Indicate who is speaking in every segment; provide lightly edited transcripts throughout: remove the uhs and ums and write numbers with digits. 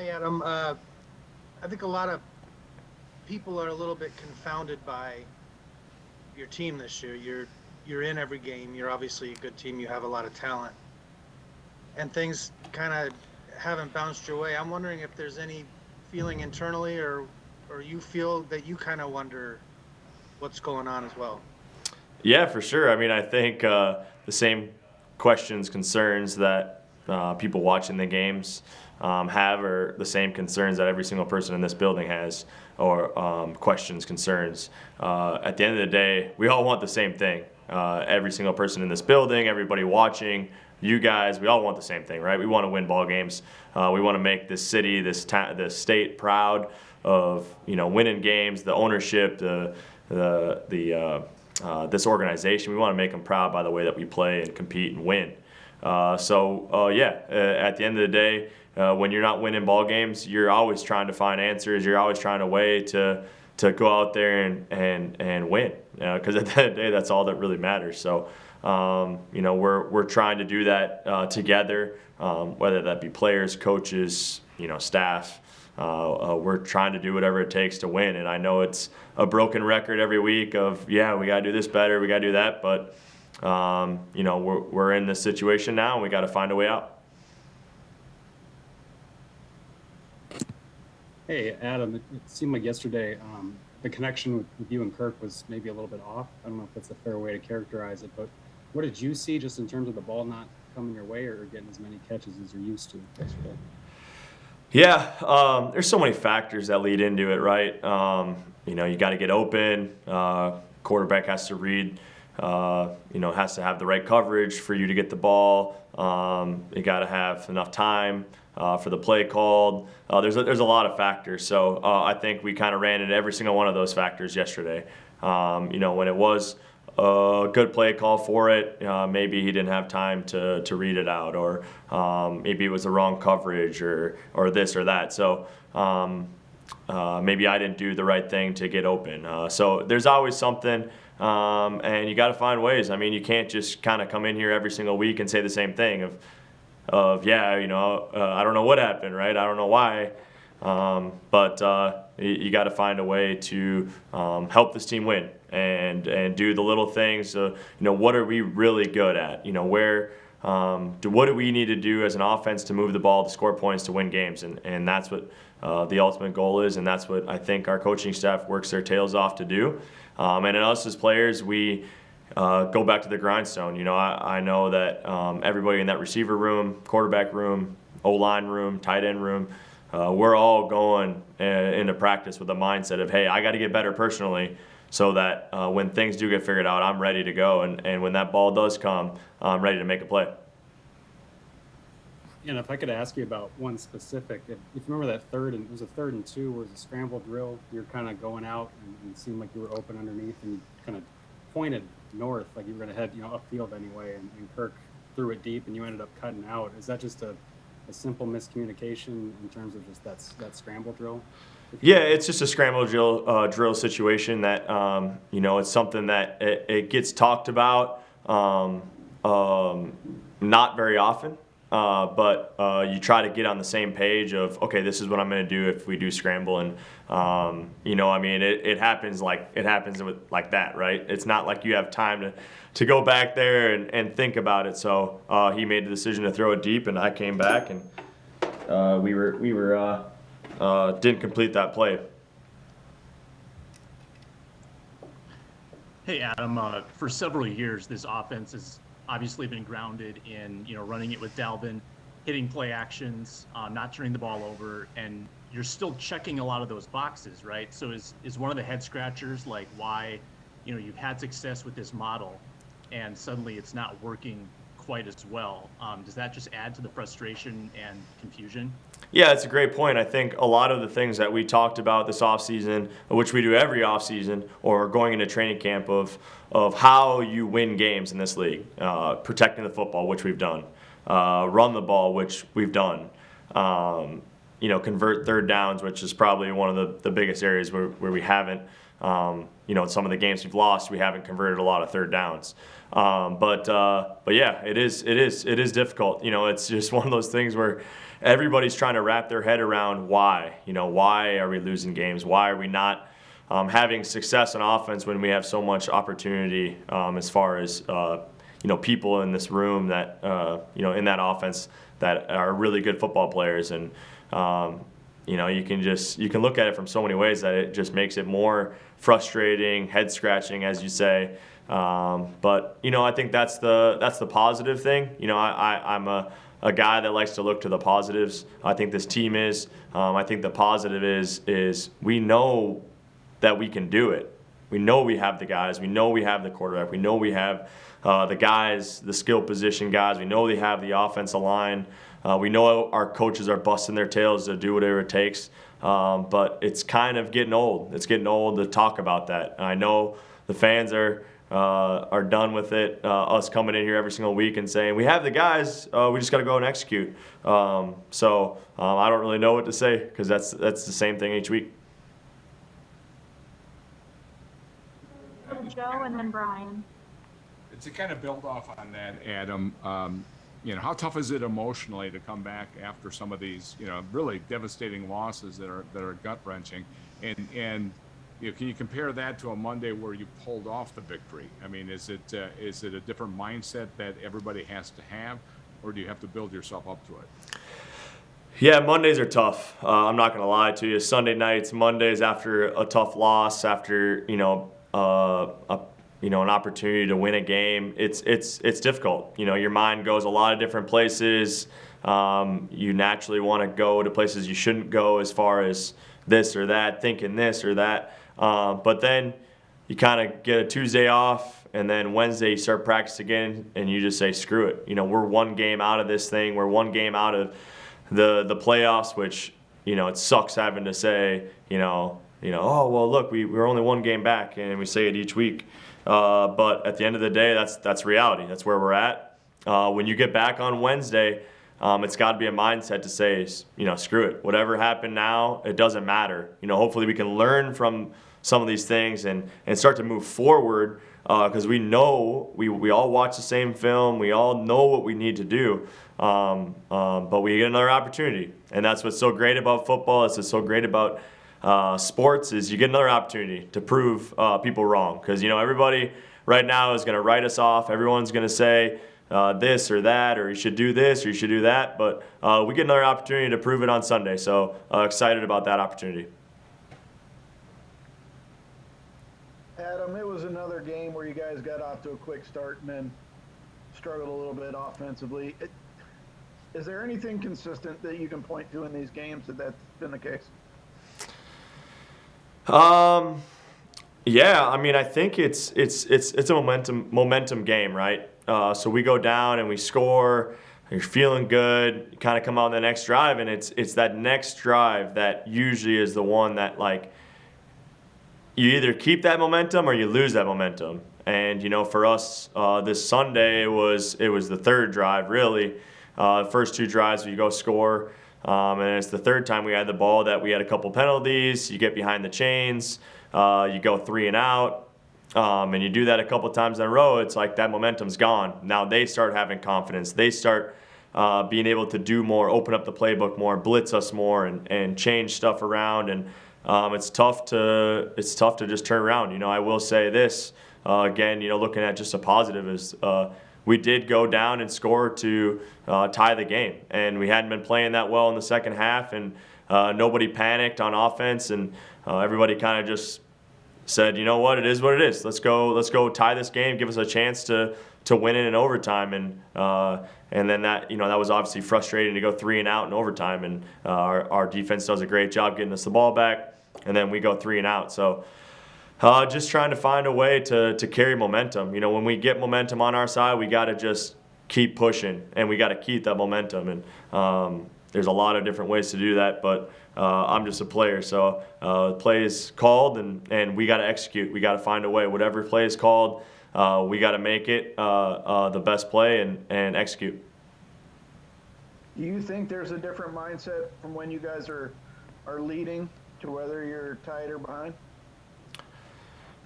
Speaker 1: Hi, Adam. I think a lot of people are a little bit confounded by your team this year. You're in every game. You're obviously a good team. You have a lot of talent, and things kind of haven't bounced your way. I'm wondering if there's any feeling internally, or you feel that you kind of wonder what's going on as well.
Speaker 2: Yeah, for sure. I mean, I think the same questions, concerns that people watching the games have are the same concerns that every single person in this building has, or questions, concerns. At the end of the day, we all want the same thing. Every single person in this building, everybody watching, you guys, we all want the same thing, right? We want to win ball games. We want to make this city, this state proud of winning games, the ownership, this organization. We want to make them proud by the way that we play and compete and win. At the end of the day, when you're not winning ball games, you're always trying to find answers. You're always trying a way to go out there and win. Because at the end of the day, that's all that really matters. So, we're trying to do that together, whether that be players, coaches, staff. We're trying to do whatever it takes to win. And I know it's a broken record every week of, we got to do this better, we got to do that. But, we're in this situation now, and we got to find a way out.
Speaker 3: Hey, Adam, it seemed like yesterday the connection with you and Kirk was maybe a little bit off. I don't know if that's a fair way to characterize it, but what did you see just in terms of the ball not coming your way or getting as many catches as you're used to yesterday?
Speaker 2: Yeah, there's so many factors that lead into it, right? You got to get open. Quarterback has to read, has to have the right coverage for you to get the ball. You got to have enough time for the play called. There's a lot of factors. So I think we kind of ran into every single one of those factors yesterday. When it was a good play call for it, maybe he didn't have time to read it out, or maybe it was the wrong coverage, or this or that. So maybe I didn't do the right thing to get open. So there's always something, and you got to find ways. I mean, you can't just kind of come in here every single week and say the same thing of I don't know what happened, right? I don't know why. But you got to find a way to help this team win and do the little things. What are we really good at? What do we need to do as an offense to move the ball, to score points, to win games? And that's what the ultimate goal is, and that's what I think our coaching staff works their tails off to do. And in us as players, we go back to the grindstone. I know that everybody in that receiver room, quarterback room, O-line room, tight end room, we're all going into practice with the mindset of, hey, I got to get better personally so that when things do get figured out, I'm ready to go. And when that ball does come, I'm ready to make a play.
Speaker 3: And if I could ask you about one specific, if you remember that it was a 3rd and 2, where it was a scramble drill. You're kind of going out and it seemed like you were open underneath, and you kind of pointed north, like you were going to head upfield anyway, and Kirk threw it deep and you ended up cutting out. Is that just a simple miscommunication in terms of just that scramble drill?
Speaker 2: Yeah, it's just a scramble drill situation that it's something that it gets talked about not very often, but you try to get on the same page of, okay, this is what I'm going to do if we do scramble, and it happens like that, right? It's not like you have time to go back there and think about it. So he made the decision to throw it deep, and I came back, and we didn't complete that play.
Speaker 4: Hey, Adam, for several years, this offense has obviously been grounded in, running it with Dalvin, hitting play actions, not turning the ball over, and you're still checking a lot of those boxes, right? So is one of the head scratchers like why, you've had success with this model and suddenly it's not working quite as well? Does that just add to the frustration and confusion?
Speaker 2: Yeah, it's a great point. I think a lot of the things that we talked about this offseason, which we do every offseason, or going into training camp, of how you win games in this league, protecting the football, which we've done, run the ball, which we've done, convert third downs, which is probably one of the biggest areas where we haven't Some of the games we've lost, we haven't converted a lot of third downs. But yeah, it is difficult. It's just one of those things where everybody's trying to wrap their head around why. Why are we losing games? Why are we not having success on offense when we have so much opportunity as far as people in this room that in that offense that are really good football players. And you can look at it from so many ways that it just makes it more frustrating, head scratching, as you say. But I think that's the positive thing. I'm a guy that likes to look to the positives. I think this team is. I think the positive is we know that we can do it. We know we have the guys. We know we have the quarterback. We know we have the guys, the skill position guys. We know they have the offensive line. We know our coaches are busting their tails to do whatever it takes. But it's kind of getting old. It's getting old to talk about that. And I know the fans are done with it. Us coming in here every single week and saying we have the guys. We just got to go and execute. So I don't really know what to say because that's the same thing each week.
Speaker 5: Joe and then Brian.
Speaker 6: To kind of build off on that, Adam, how tough is it emotionally to come back after some of these, really devastating losses that are gut wrenching, and can you compare that to a Monday where you pulled off the victory? I mean, is it a different mindset that everybody has to have, or do you have to build yourself up to it?
Speaker 2: Yeah, Mondays are tough. I'm not going to lie to you. Sunday nights, Mondays after a tough loss, after an opportunity to win a game, it's difficult. Your mind goes a lot of different places. You naturally want to go to places you shouldn't go as far as this or that, thinking this or that. But then you kind of get a Tuesday off, and then Wednesday you start practice again, and you just say, screw it. We're one game out of this thing. We're one game out of the playoffs, which, it sucks having to say, oh, well, look, we're only one game back, and we say it each week. But at the end of the day, that's reality. That's where we're at. When you get back on Wednesday, it's got to be a mindset to say, screw it. Whatever happened now, it doesn't matter. Hopefully we can learn from some of these things and start to move forward because we know we all watch the same film. We all know what we need to do. But we get another opportunity. And that's what's so great about football. It's what's so great about sports is you get another opportunity to prove people wrong. Because, everybody right now is going to write us off. Everyone's going to say this or that, or you should do this or you should do that. But we get another opportunity to prove it on Sunday. So excited about that opportunity.
Speaker 7: Adam, it was another game where you guys got off to a quick start and then struggled a little bit offensively. Is there anything consistent that you can point to in these games that's been the case?
Speaker 2: Yeah, I mean, I think it's a momentum game, right? So we go down and we score. You're feeling good. You kind of come out on the next drive, and it's that next drive that usually is the one that you either keep that momentum or you lose that momentum. And for us, this Sunday it was the third drive really. First two drives we go score. And it's the third time we had the ball that we had a couple penalties. You get behind the chains, you go 3 and out, and you do that a couple times in a row. It's like that momentum's gone. Now they start having confidence. They start being able to do more, open up the playbook more, blitz us more, and change stuff around. And it's tough to just turn around. I will say this again. Looking at just a positive is. We did go down and score to tie the game, and we hadn't been playing that well in the second half, and nobody panicked on offense, and everybody kind of just said, you know what, it is what it is. Let's go tie this game, give us a chance to win it in overtime, and then that that was obviously frustrating to go 3 and out in overtime, and our defense does a great job getting us the ball back, and then we go 3 and out. So. Just trying to find a way to carry momentum. When we get momentum on our side, we got to just keep pushing, and we got to keep that momentum. And there's a lot of different ways to do that, but I'm just a player. So play is called, and we got to execute. We got to find a way. Whatever play is called, we got to make it the best play and execute.
Speaker 7: Do you think there's a different mindset from when you guys are leading to whether you're tied or behind?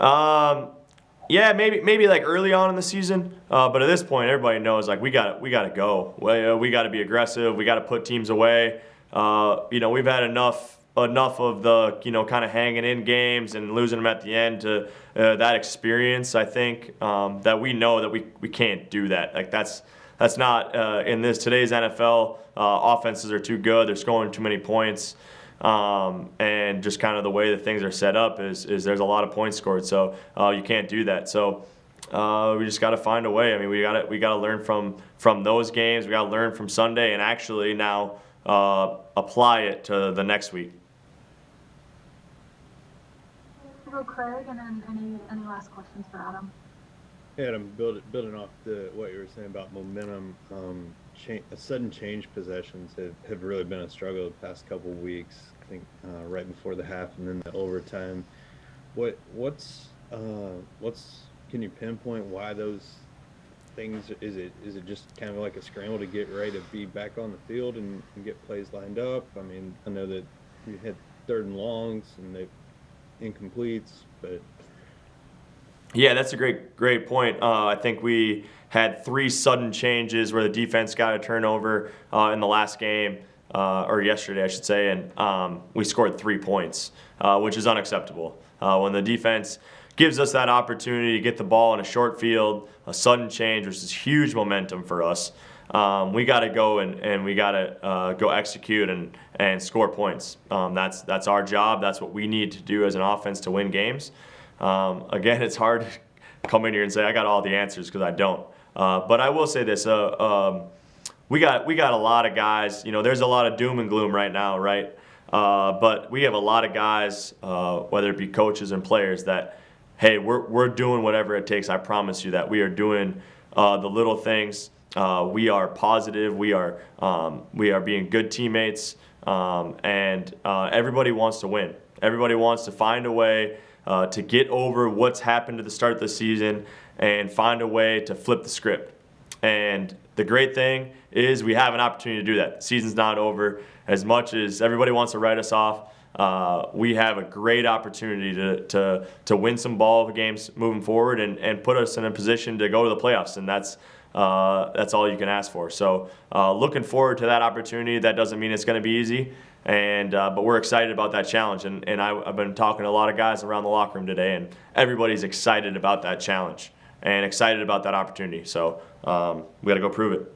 Speaker 2: Yeah, maybe like early on in the season, but at this point, everybody knows like we got to go. We got to be aggressive. We got to put teams away. We've had enough of the kind of hanging in games and losing them at the end to that experience. I think that we know that we can't do that. Like that's not in today's NFL. Offenses are too good. They're scoring too many points. And just kind of the way that things are set up is there's a lot of points scored, so you can't do that. So we just got to find a way. I mean, we got to learn from those games. We got to learn from Sunday, and actually now apply it to the next week.
Speaker 5: Go Craig, and then any last questions for Adam?
Speaker 8: Adam, building off what you were saying about momentum, sudden change possessions have really been a struggle the past couple of weeks. I think right before the half and then the overtime. What's can you pinpoint why those things? Is it just kind of like a scramble to get ready to be back on the field and get plays lined up? I mean, I know that you had 3rd and longs and they incompletes, but
Speaker 2: yeah, that's a great point. I think we had 3 sudden changes where the defense got a turnover in the last game, or yesterday, I should say, and we scored 3 points, which is unacceptable. When the defense gives us that opportunity to get the ball in a short field, a sudden change, which is huge momentum for us, we got to go and we got to go execute and score points. That's our job. That's what we need to do as an offense to win games. Again, it's hard to come in here and say I got all the answers because I don't. But I will say this: we got a lot of guys. There's a lot of doom and gloom right now, right? But we have a lot of guys, whether it be coaches and players, that hey, we're doing whatever it takes. I promise you that we are doing the little things. We are positive. We are being good teammates, and everybody wants to win. Everybody wants to find a way to get over what's happened to the start of the season and find a way to flip the script. And the great thing is we have an opportunity to do that. The season's not over. As much as everybody wants to write us off, we have a great opportunity to win some ball games moving forward and put us in a position to go to the playoffs. And that's all you can ask for. So looking forward to that opportunity. That doesn't mean it's going to be easy. But we're excited about that challenge, and I've been talking to a lot of guys around the locker room today, and everybody's excited about that challenge and excited about that opportunity. So we got to go prove it.